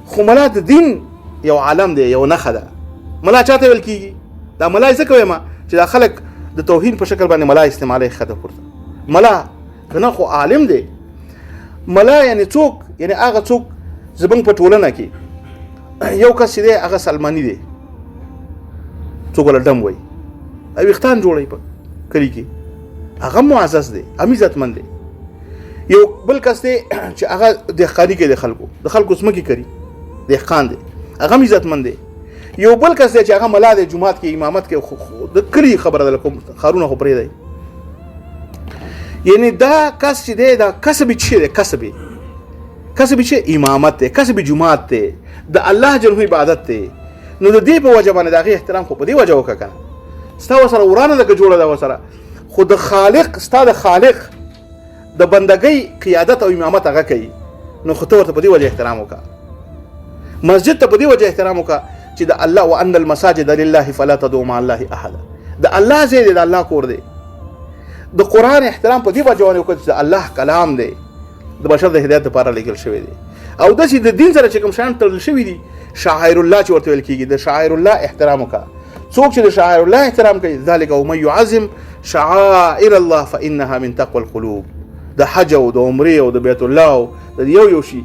خو ملا د دین یو عالم دی یو نخه ده. ملا چاته ویل کیږي دا ملا څه کوي ما چې دا خلک د توهین په شکل باندې ملا استعمالي خده پورته. ملا کنه خو عالم دی. ملا یعنی څوک یعنی هغه څوک زبنګ په ټولنه کې یو کس دی هغه سلمانی دی څوک ول دم وای او وختان جوړي په کلی کې هغه معزز دی عزتمند دی. یو بل کس دی چې هغه د خاري کې د خلکو سمکی کوي د خان دی هغه عزتمند دی. یو بل کس دی چې هغه ملا د جمعات کې امامت کې د کلی خبره ده کوم خارونه خو پرې دی. یعنی دا کس چې دی دا کسب چې امامت دی کسب جمعات دی د الله جل عبادت دی. نو د دې په وجه باندې دغه احترام خو په دې وجه وکړه ستا وسره ورانه د جوړه دا وسره خو د خالق ستا د خالق د بندګۍ قیادت او امامت هغه کوي. نو خو ته ورته په دې وجه احترام وکړه. مسجد ته په دې وجه احترام وکړه چې د الله وان المساجد لله فلا تدعوا مع الله احد. د الله زید د الله کور دی. د قران احترام په دې وجه باندې وکړه چې الله کلام دی د بشر د هدایت لپاره لیکل شوی دی. او د دې د دین سره چې کوم شان تړل شوی دی شاعر الله چې ورته ویل کیږي د شاعر الله احترام وکړه. څوک چې د شاعر الله احترام کوي ذالک او من يعظم شعائر الله فانها من تقوى القلوب. د حج او د عمره او د بیت الله د یو شی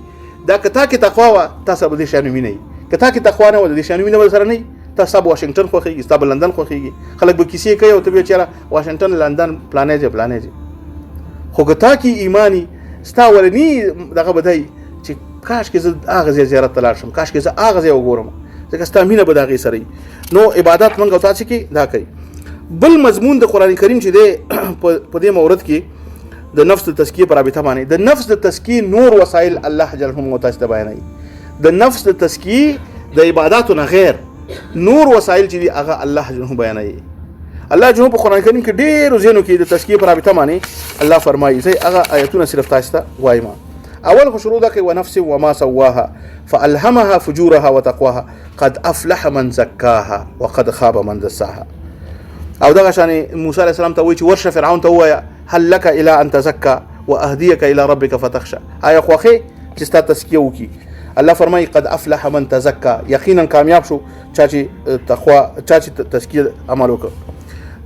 دا کته کې تقوا وا تاسو به دې شانو مینه کته کې تقوا نه و د دې شانو مینه سره نه تاسو په واشنگټن خو خيږي تاسو لندن خو خيږي خلک به کیسې کوي او ته به چیرې واشنگټن لندن پلانېږي خو کته کې ایمانی ستا ولني دغه بدای چې کاش کې زه هغه زیارت تلل شم کاش کې زه هغه ځای وګورم ځکه ستا مینه به دغه سره نو عبادت منګو تاسو کې دا کوي. بل مضمون د قران کریم چې دی په دې مورد کې د نفس د تزکیه پر رابطه باندې د نفس د تزکیه نور وسایل الله جل جلاله تاسو ته بیانوي. د نفس د تزکیه د عبادتو نه غیر نور وسایل چې دی هغه الله جل جلاله بیانوي. الله جل په قران کریم کې ډېر زینو کې د تزکیه پر رابطه باندې الله فرمایي زي هغه آیتونه صرف تاسو ته وایم. اول خو شروع ده کې ونفس وما سواها فالهمها فجورها وتقواها قد افلح من زكاها وقد خاب من دساها. او دغه شان موسی عليه السلام ته وایي چې ورشه فرعون ته وایا هل لك الى ان تزكى واهديك الى ربك فتخشى. آیا خوخه چې ستا تزکیه وکي. الله فرمایي قد افلح من تزكى یقینا کامیاب شو چا چې تقوا چا چې تزکیه عمل وکړ.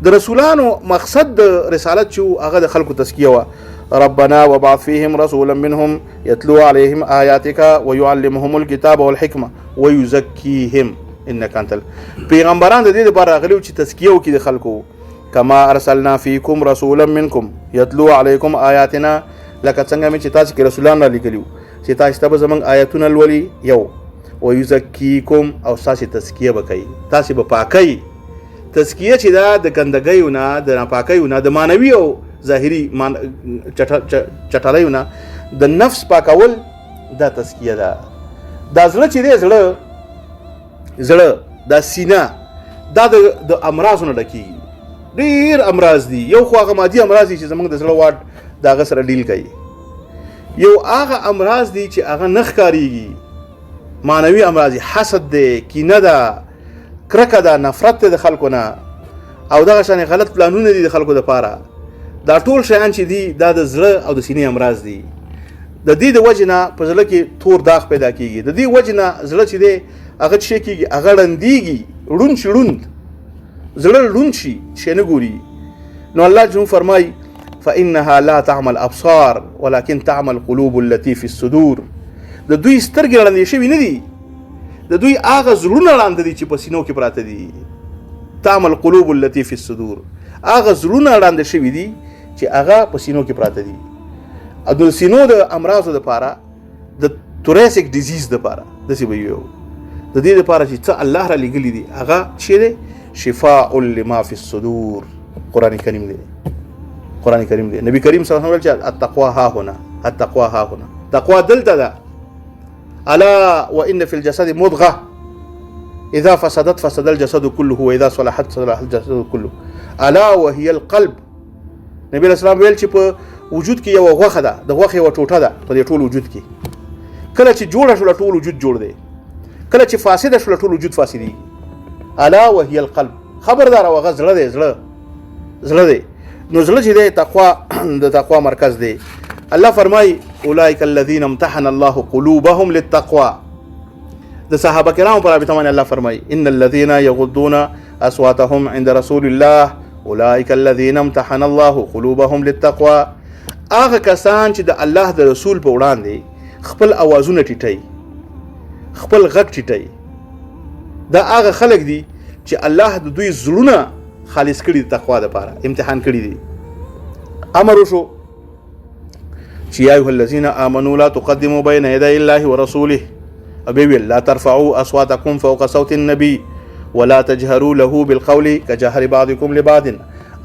د رسولانو مقصد د رسالت چې هغه د خلکو تزکیه و. ربنا وبعث فيهم رسولا منهم يتلو عليهم آياتك ويعلمهم الكتاب والحكمة ويزكيهم انك انت پیغمبران د دې لپاره غلیو چې تزکیه وکړي د خلکو. كما ارسلنا فيكم رسولا منكم يتلو عليكم آياتنا لکه څنګه چې تاسو کې رسولان را لګلیو چې تاسو ته زمونږ آیاتونه لولي یو ويزكيكم او تاسو تزکیه وکړي تاسو به پاکي. تزکیه چې دا د ګندګیو نه د ناپاکیو نه د مانوي او ظاهري چټلایونه د نفس پاکول دا تزکیه ده. دا زړه چې دی زړه دا سینه دا د امراضونو ډکیږي. ډیر امراض دي. یو خو هغه مادي امراض دي چې زمونږ د زړه واټ دا غ سره ډیل کوي. یو هغه امراض دي چې هغه نخ کاریږي مانوي امراض حسد دی کینه ده کرکه ده نفرت د خلکو نه او دغه شان غلط پلانونه دي د خلکو لپاره. دا ټول شیان چې دي دا د زړه او د سینې امراض دي. د دې د وجه نه په زړه کې تور داغ پیدا کیږي. د دې وجه نه زړه چې دی هغه شي کیږي هغه رنديږي روند زړه روند شي شنه ګوري. نو الله جل فرمای فانها لا تعمل ابصار ولكن تعمل قلوب التي في الصدور. د دوی سترګې وړاندې شوی نه دي د دوی هغه زړونه وړاندې دي چې په سینو کې پراته دي. تعمل قلوب التي في الصدور هغه زړونه وړاندې شوی دي چې هغه په سینو کې پراته دي. او د سینو د امراضو لپاره د توریسیک ډیزیز لپاره د څه ویو د دې لپاره چې څه الله را لګلی دي هغه چې دی شفاء لما في الصدور. قران کریم دی نبی کریم صلی الله علیه وسلم التقوا ها هنا تقوا دلته ده. الا وان في الجسد مضغه اذا فسدت فسد الجسد كله واذا صلحت صلح الجسد كله الا وهي القلب. نبی اسلام ویل چې په وجود کې یو غوخه ده د غوخه یو ټوټه ده په دې ټول وجود کې کله چې جوړه شو ټول وجود جوړ دی، کله چې فاسده شو ټول وجود فاسدي. الا وهي القلب، خبردار او غزړه دی، زړه دی. نو زړه چې دی د تقوا مرکز دی. الله فرمای اولئک الذین امتحن الله قلوبهم للتقوى. د صحابه کرامو پر رابطه باندې الله فرمای ان الذين يغضون اصواتهم عند رسول الله اولئک الذين امتحن الله قلوبهم للتقوى. هغه کسان چې د الله د رسول په وړاندې خپل اوازونه ټیټي، خپل غږ ټیټي، دا هغه خلک دي چې الله د دوی زړونه خالص کړي د تقوا لپاره، امتحان کړي دي. امر وشو چې یا ایها الذین آمنوا لا تقدموا بین یدی الله ورسوله، ابي لا ترفعوا اصواتكم فوق صوت النبي ولا تجهروا له بالقول كجهر بعضكم لبعض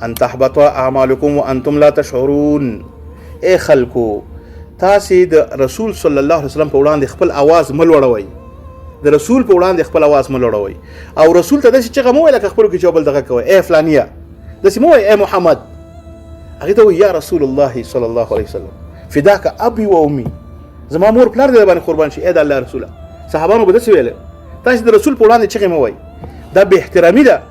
ان تحبط اعمالكم وانتم لا تشعرون. اے خلکو، تاسو د رسول صلی الله علیه وسلم په وړاندې خپل आवाज ملوړوي، د رسول په وړاندې خپل आवाज ملوړوي، او رسول ته داسې چغه مو لکه خپل کې جواب دغه کوي اے فلانیه، داسې مو اے محمد، هغه ته یا رسول الله صلی الله علیه وسلم فداک ابي و امي، زما مور پلار دې باندې قربان شي اے د الله رسوله. صحابانو به داسې ویل، تاسو د رسول په وړاندې چغه مو وای، دا به احترامي ده.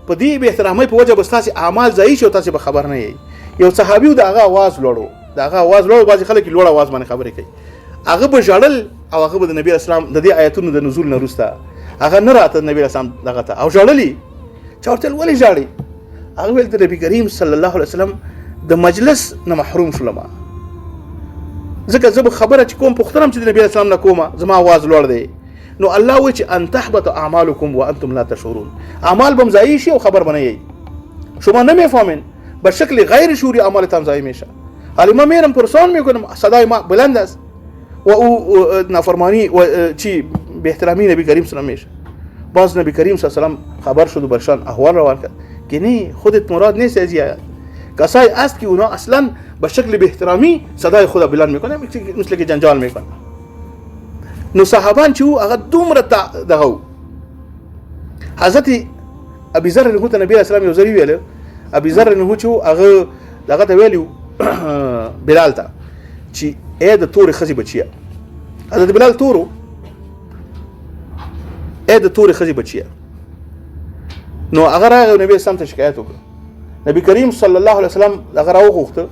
په دې به احترامي په وجه بس تاسو اعمال ځای شي او تاسو به خبر نه یې. یو صحابي د هغه आवाज لوړو، بعضی خلک لوړ आवाज باندې خبرې کوي، هغه به ژړل او هغه به د نبی اسلام د دې آیتونو د نزول نه وروسته هغه نه راته نبی اسلام دغه ته او ژړلی. چا ورته ولې ژاړي؟ هغه ویل د نبی کریم صلی الله علیه وسلم د مجلس نه محروم شولم، ځکه زه به خبره چې کوم پوښتنه چې د نبی اسلام نه کومه زما आवाज لوړ دی. نو الله وی چې ان تحبط اعمالکم وانتم لا تشعرون، اعمال بم ضایع شي او خبر بنئ. شما نمیفهمین به شکل غیر شعوری اعمالتان ضایع میشه. حالا ما میرم پرسان میکنم، صدای ما بلند است و او نافرمانی و چی به احترامی نبی کریم صلی الله علیه و آله. باز نبی کریم صلی الله علیه و آله خبر شد و برشان احوال روان کرد که نه، خودت مراد نیست از این آیات. کسایی است که اونا اصلا به شکل به احترامی صدای خود بلند میکنه، مثل که جنجال میکنه. نو صحابان چې هغه دومره دغه حضرت ابي ذر رضی الله نبی اسلام یو ځری ویل، ابي ذر نه چې هغه دغه ته ویلو بلال ته چې اې د تورې خزي بچیا، حضرت بلال تورو اې د تورې خزي بچیا. نو هغه راغی نبی اسلام ته شکایت وکړ، نبی کریم صلی الله علیه وسلم هغه راوغوښته.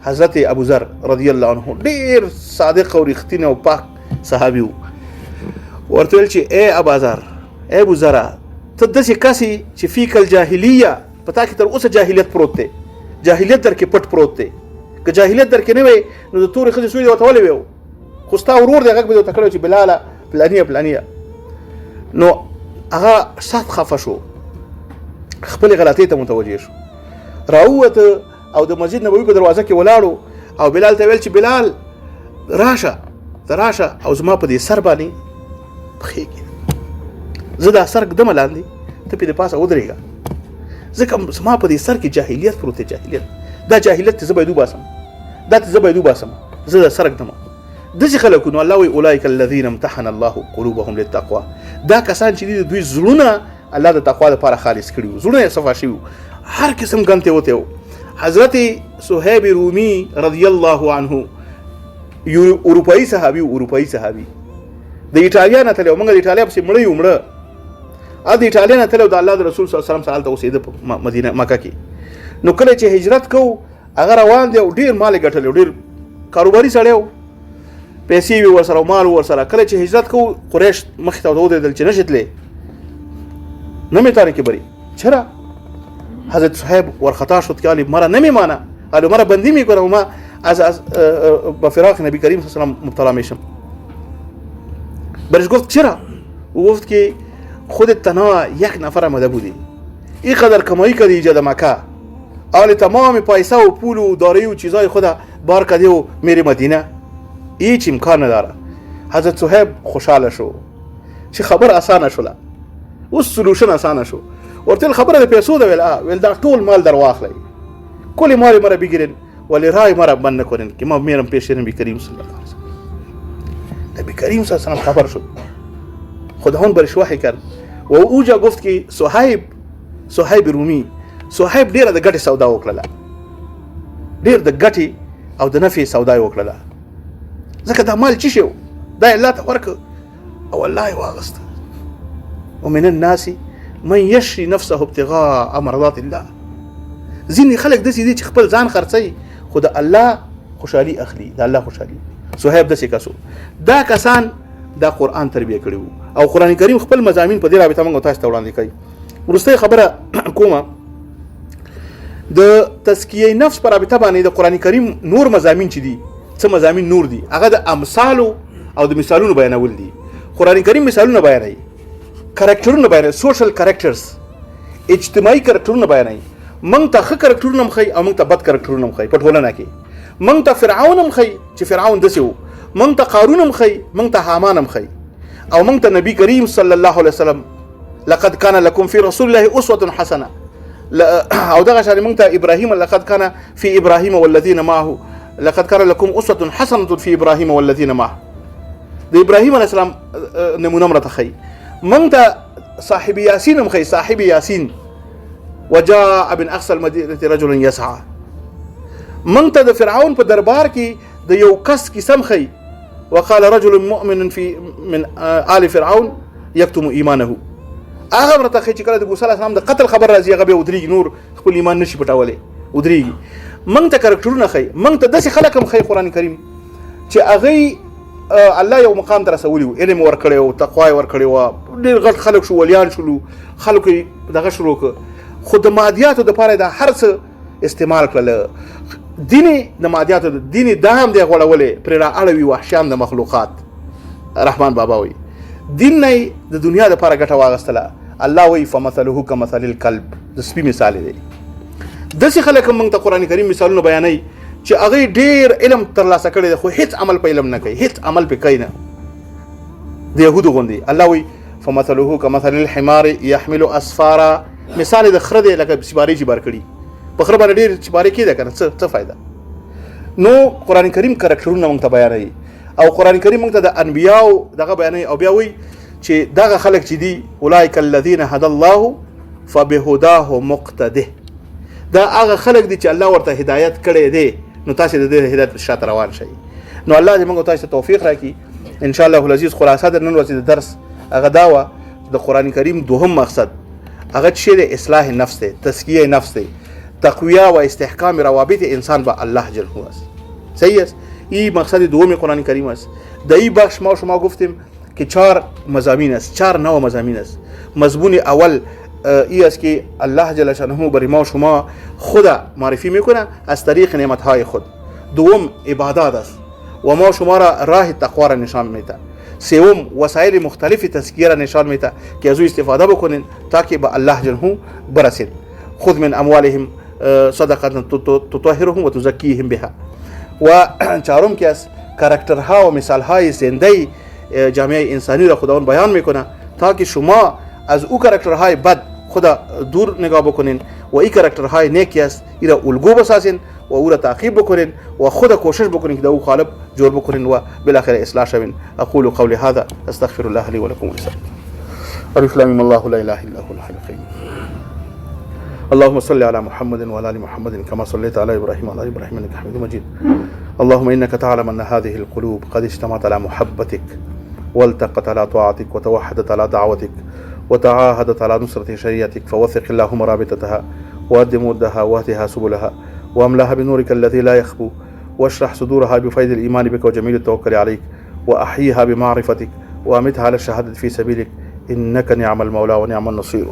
حضرت ابو ذر رضی الله عنه ډیر صادق او رښتینی او پاک صحابي وو، ورته ویل چې اے ابازر، اے ابو ذر، ته داسې کسي چې فیک الجاهلیه، پتا کې تر اوسه جاهلیت پروت دی، جاهلیت در کې پټ پروت دی. که جاهلیت در کې نه وي نو د تورې ښځې سوی ورته ولې ویو، خو ستا ورور دی غږ به ورته کړی چې بلاله فلانیه. نو هغه سخت خفه شو، خپلې غلطۍ ته متوجه شو، راووته او د مسجد نبوي په دروازه کې ولاړو او بلال ته ویل چې بلال راشه او زما په دې سر باندې پښې کې، زه دا سر ږدمه لاندې، ته پې د پاسه ودرېږه، ځکه زما په دې سر کې جاهلیت پروت دی. جاهلیت دا جاهلیت ته زه باید وباسم، دا ته زه باید وباسم، زه دا سر ږدمه. داسې خلک نو الله وی اولئک الذین امتحن الله قلوبهم للتقوى، دا کسان چې دي دوی زړونه الله د تقوا لپاره خالص کړي وو، زړونه یې صفا شوي وو، هر قسم ګنتې وته وو. حضرت صہیب رومی رضی الله عنه اروپایي صحابي د ایټالیا نه تلو، موږ د ایټالیا پسې مړه د ایټالیا نه تلو د الله د رسول صلی الله علیه وسلم سره اوسېده په مدینه مکه کې. نو کله چې هجرت کو هغه روان دی او ډیر مال ګټل، ډیر کاروباري سړی و، پیسې وی ورسره مال ورسره. کله چې هجرت کو قریش مخ ته ودرېدل چې نشتلې نه میتاره کې بری چرا حضرت صاحب ورخطا شد که مرا نمیمانه، حالا مرا بندی میکنه و ما از با فراق نبی کریم صلی الله علیه و مبتلا میشم. برش گفت چرا؟ او گفت که خودت تنها یک نفر آمده بودی، اینقدر کمایی کردی ایجاد مکه، آل تمام پیسه و پول و دارایی و چیزای خود بار کردی و میری مدینه، هیچ امکان نداره. حضرت صاحب خوشحال شو، چه خبر آسان شوله، اوس سولوشن آسان شو. ورته خبره د پیسو ده، ویل دا ټول مال در واخلئ، کلی مال مرا بگیرین ولی رای مرا بند نکنین که ما میرم پیش نبی کریم صلی الله علیه وسلم. نبی کریم صلی الله علیه وسلم خبر شد، خداوند برش وحی کرد و اوجا گفت که صہیب رومی، صہیب ډیره د ګټې سودا وکړه، ډیر د ګټې او د نفع سودا وکړه، ځکه دا مال چی شو، دا الله ته ورکړ او الله یې واغسته. ومن الناس من یشري نفسه ابتغاء مرضات الله. ځینې خلک داسې دي چې خپل ځان خرڅوي خو د الله خوشحالي اخلي، د الله خوشحالي. صهیب داسې کسو. دا کسان دا قرآن تربیه کړي وو او قرآن کریم خپل مضامین په دې رابطه موږ تاسو ته وړاندې کوي. وروستۍ خبره کومه د تزکیه نفس پر رابطه باندې د قرآن کریم نور مضامین چې دي، څه مضامین نور دي، هغه د امثالو او د مثالونو بیانول دي. قرآن کریم مثالونه بیانوي، کرکټرونه بیانوي، سوشل کرکټرز، اجتماعي کرکټرونه بیانوي. موږ ته ښه کرکټرونه هم ښیي او موږ ته بد کرکټرونه هم ښیي په ټولنه کې. موږ ته فرعون هم ښیي چې فرعون داسې و، موږ ته قارون هم ښیي، موږ ته حامان هم ښیي، او موږ ته نبی کریم صلی الله علیه وسلم لقد كان لكم في رسول الله اسوه حسنه، او دغه شان موږ ته ابراهیم لقد كان في ابراهيم والذين معه لقد كان لكم اسوه حسنه في ابراهيم والذين معه. د ابراهیم علیه السلام نمونه مرته ښیي. موږ ته صاحب یاسین هم ښیي، صاحب یاسین وجاء من اقصى المدينه رجل يسعى. موږ ته د فرعون په دربار کې د یو کس کیسه ښیي، وقال رجل مؤمن في من آل فرعون يكتم ايمانه. هغه ورته ښیي چې کله د موسی علیه السلام د قتل خبر راځي هغه بیا ودرېږي، نور خپل ایمان نشي پټولی، ودرېږي. موږ ته کرکټرونه ښیي، موږ ته داسې خلک هم ښیي قرآن کریم چې هغوی الله یو مقام ته رسولي وو، علم ورکړی وو، تقوا یې ورکړې وه، ډېر غټ خلک شو، ولیان شولو، خلکو یې دغه شروع کړه، خو د مادیاتو دپاره دا هر څه استعمال کړله. دین د مادیاتو دین دا هم دی غوړولی پرې را اړوي وحشیان د مخلوقات. رحمان بابا وایي دین نه د دنیا دپاره ګټه واغستله. الله وایي فمثله کمثل الکلب، د سپي مثال دی. داسې خلک هم موږ ته قرآن کریم مثالونه بیانوي چې هغوی ډېر علم ترلاسه کړی دی خو هېڅ عمل په علم نه کوي، هېڅ عمل پې کوي نه، د یهودو غوندې. الله وایي فمثله کمثل الحمار یحمل اسفارا، مثال د خره دی لکه سپارې چې بار کړي، په خره باندې ډېر سپارې کېده که نه، څه فایده. نو قرآن کریم کرکټرونه موږ ته بیانوي او قرآن کریم موږ ته د انبیاو دغه بیانوي او بیا وایي چې دغه خلک چې دي اولئک الذین هدى الله فبهداه مقتده. دا هغه خلک دي چې الله ورته هدایت کړی دی، نو تاسې د دې هدایت شاته روان شئ. نو الله دې موږ تاسو ته توفیق راکړي. ان شاء الله العزیز خلاصه د نن ورځې د درس هغه دا وه د قرآن کریم دوهم مقصد هغه چی دی اصلاح نفس دی، تزکیه نفس دی، تقویه و استحکام روابط انسان با الله جل هو است. صحیح است. این مقصد دوم قرآن کریم است. در این بخش ما شما گفتیم که 4 مضامین است، 4 نوع مضامین است. مضمون اول ای است که الله جل شانه برای ما شما خود معرفی میکنه از طریق نعمتهای خود. دوم عبادات است و ما شما را راه تقوا را نشان میده. سوم وسایل مختلف تزکیه را نشان میده که از او استفاده بکنین تاکه به الله جل برسید. خذ من اموالهم صدقه تطهرهم و تزکیهم بها. و چهارم که از کاراکترها و مثالهای زنده جامعه انسانی را خداوند بیان میکنه تا که شما از او کاراکترهای بد خدا دور نگاه بکنین و این کاراکترهای نیکی است این را الگو بسازین و او را تعقیب بکنین و خدا کوشش بکنین که در او قالب جور بکنین و بالاخره اصلاح شوین. اقول قولی هذا استغفر الله لي ولكم ولسائر الف لام الله لا اله الا هو الحي القيوم. اللهم صل على محمد وعلى ال محمد كما صليت على ابراهيم وعلى ال ابراهيم انك حميد مجيد. اللهم انك تعلم ان هذه القلوب قد اجتمعت على محبتك والتقت على طاعتك وتوحدت على دعوتك وتعاهدت على نصرة شريعتك، فوثق اللهم رابطتها وأد مدها واهدها سبلها واملاها بنورك الذي لا يخبو، واشرح صدورها بفيض الإيمان بك وجميل التوكل عليك، وأحييها بمعرفتك وأمتها على الشهادة في سبيلك، إنك نعم المولى ونعم النصير.